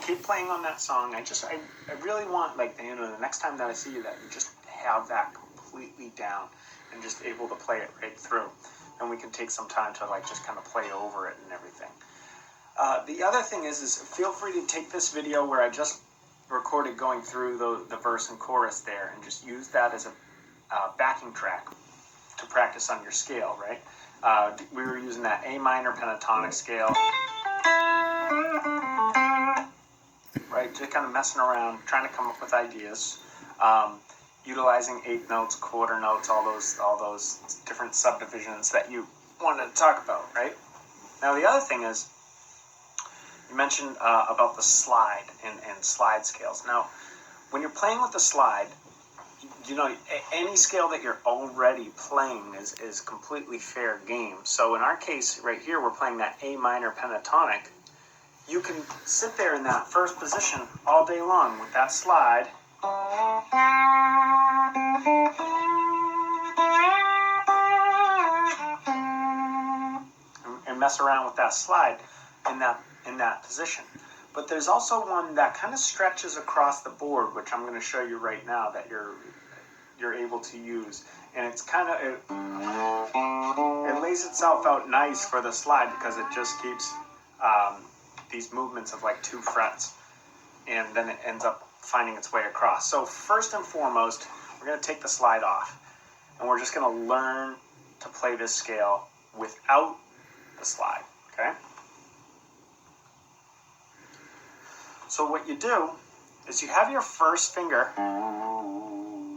keep playing on that song. I really want, like, the next time that I see you, that you just have that completely down and just able to play it right through. And we can take some time to, like, just kind of play over it and everything. The other thing is feel free to take this video where I just recorded going through the verse and chorus there, and just use that as a backing track to practice on your scale, right? We were using that A minor pentatonic scale, right? Just kind of messing around, trying to come up with ideas, utilizing eighth notes, quarter notes, all those different subdivisions that you wanted to talk about, right? Now the other thing is, you mentioned about the slide and slide scales. Now, when you're playing with the slide, any scale that you're already playing is completely fair game. So in our case, right here, we're playing that A minor pentatonic. You can sit there in that first position all day long with that slide. And mess around with that slide in that position. But there's also one that kind of stretches across the board, which I'm going to show you right now, that you're able to use, and it's kind of it lays itself out nice for the slide, because it just keeps these movements of like 2 frets, and then it ends up finding its way across. So first and foremost, we're going to take the slide off, and we're just going to learn to play this scale without the slide. Okay. So what you do is you have your first finger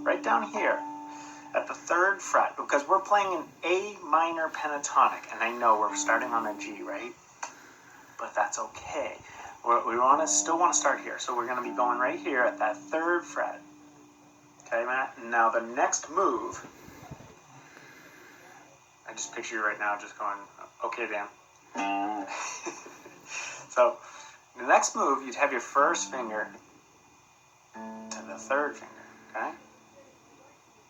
right down here at the 3rd fret, because we're playing an A minor pentatonic, and I know we're starting on a G, right? But that's okay. We still want to start here, so we're going to be going right here at that 3rd fret. Okay, Matt? Now the next move, I just picture you right now just going, okay, Dan. So the next move, you'd have your first finger to the 3rd finger, okay?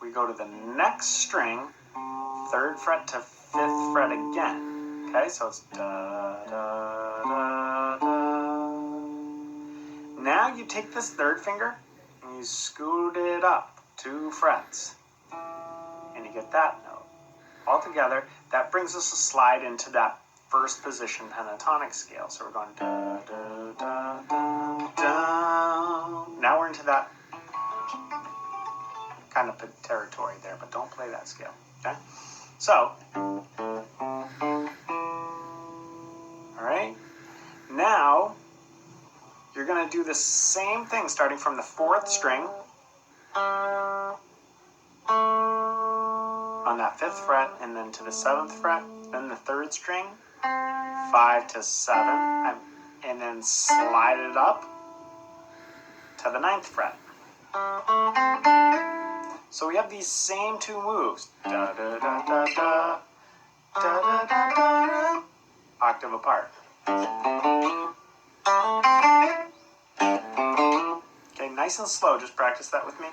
We go to the next string, 3rd fret to 5th fret again, okay? So it's da, da, da, da. Now you take this 3rd finger and you scoot it up 2 frets, and you get that note. All together, that brings us a slide into that first position pentatonic scale. So we're going da, da, da, da, da. Now we're into that kind of territory there, but don't play that scale, okay? So, all right, now you're going to do the same thing starting from the 4th string on that 5th fret, and then to the 7th fret, then the 3rd string, 5 to 7, and then slide it up to the 9th fret. So we have these same 2 moves, da da da da da, da da da da, octave apart. Okay, nice and slow, just practice that with me.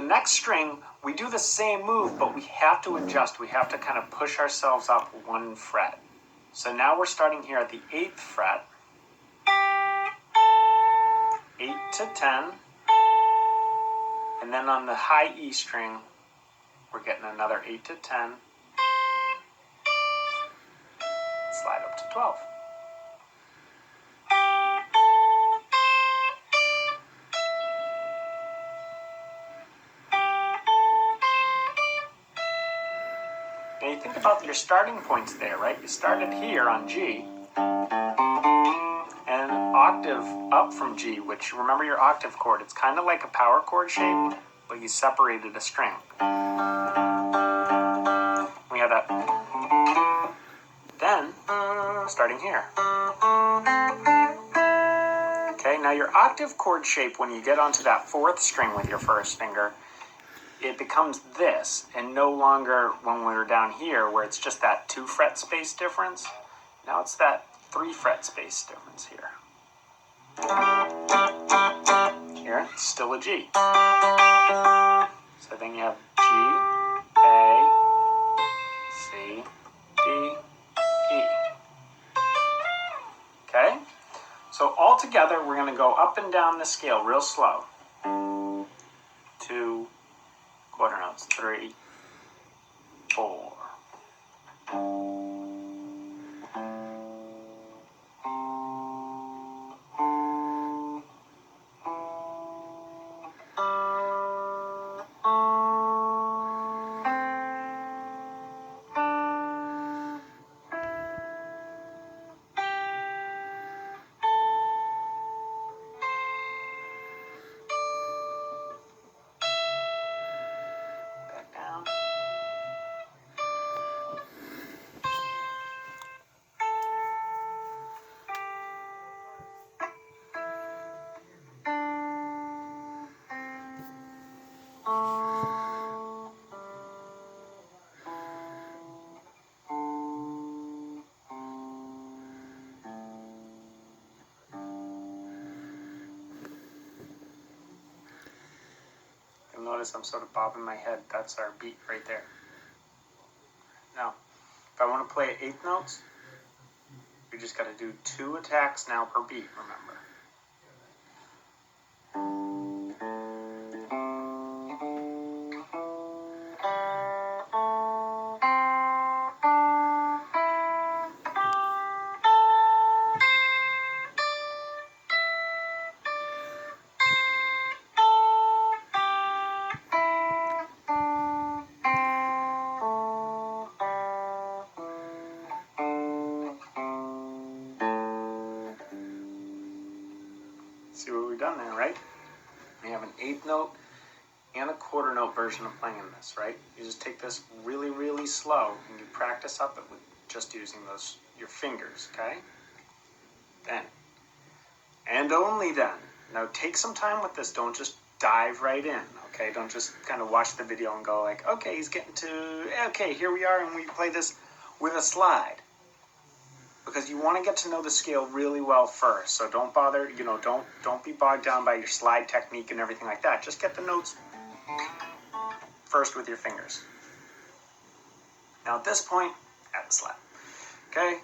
Next string, we do the same move, but we have to adjust. We have to kind of push ourselves up 1 fret. So now we're starting here at the 8th fret, 8 to 10, and then on the high E string, we're getting another 8 to 10, slide up to 12. Now you think about your starting points there, right? You started here on G, and octave up from G, which, remember your octave chord, it's kind of like a power chord shape, but you separated a string. We have that. Then, starting here. Okay, now your octave chord shape, when you get onto that 4th string with your first finger, it becomes this, and no longer when we were down here where it's just that 2 fret space difference. Now it's that 3 fret space difference here. Here, it's still a G. So then you have G, A, C, D, E. Okay? So all together, we're going to go up and down the scale real slow. 2 quarter notes, 3, 4. Back down. You'll notice I'm sort of bobbing my head. That's our beat right there. Now, if I want to play 8th notes, we just got to do 2 attacks now per beat, remember. See what we've done there, right? We have an 8th note and a quarter note version of playing this, right? You just take this really, really slow and you practice up it with just using your fingers, okay? Then, and only then. Now take some time with this. Don't just dive right in, okay? Don't just kind of watch the video and go like, okay, he's getting to, okay, here we are, and we play this with a slide. Because you want to get to know the scale really well first. So don't bother, don't be bogged down by your slide technique and everything like that. Just get the notes first with your fingers. Now at this point, add the slap. Okay?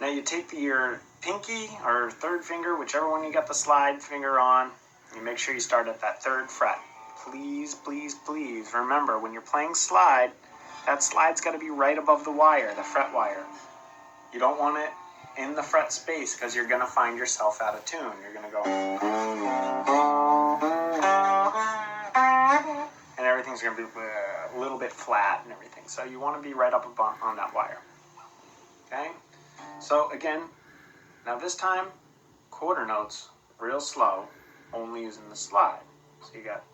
Now you take your pinky or 3rd finger, whichever one you got the slide finger on, you make sure you start at that 3rd fret. Please, please, please remember when you're playing slide, that slide's got to be right above the wire, the fret wire. You don't want it in the fret space because you're going to find yourself out of tune. You're going to go, and everything's going to be a little bit flat and everything. So you want to be right up on that wire. Okay? So again, now this time, quarter notes, real slow, only using the slide. So you got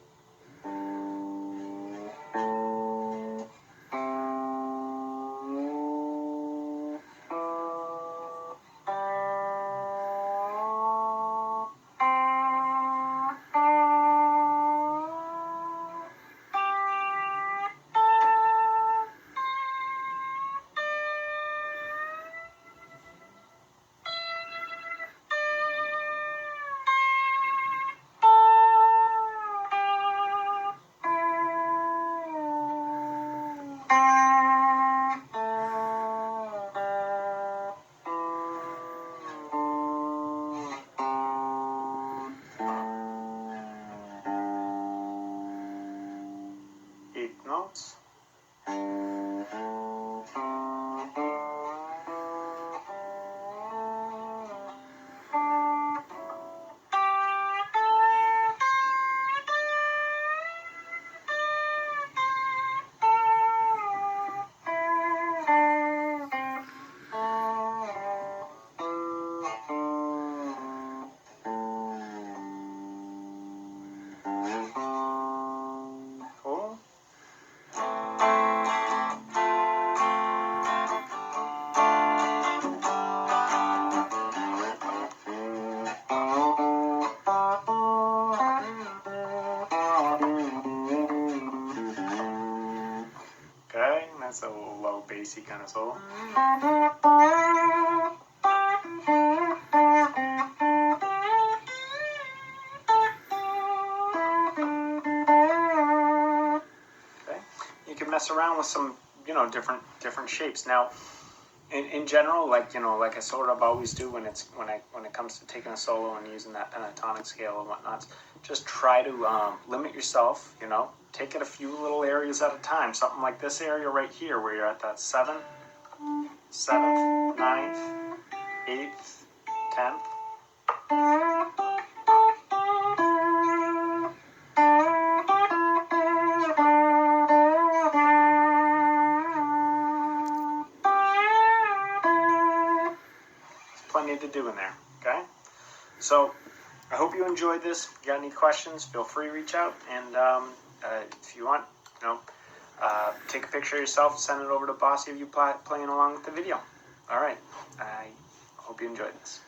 kind of solo. Okay, you can mess around with some, different shapes. Now, in general, like I sort of always do when it comes to taking a solo and using that pentatonic scale and whatnot, just try to limit yourself. Take it a few little areas at a time. Something like this area right here, where you're at that 7th, 9th, 8th, 10th. Plenty to do in there, okay? So, I hope you enjoyed this. If you got any questions, feel free to reach out. And if you want, take a picture of yourself, send it over to Bossy of you playing along with the video. All right. I hope you enjoyed this.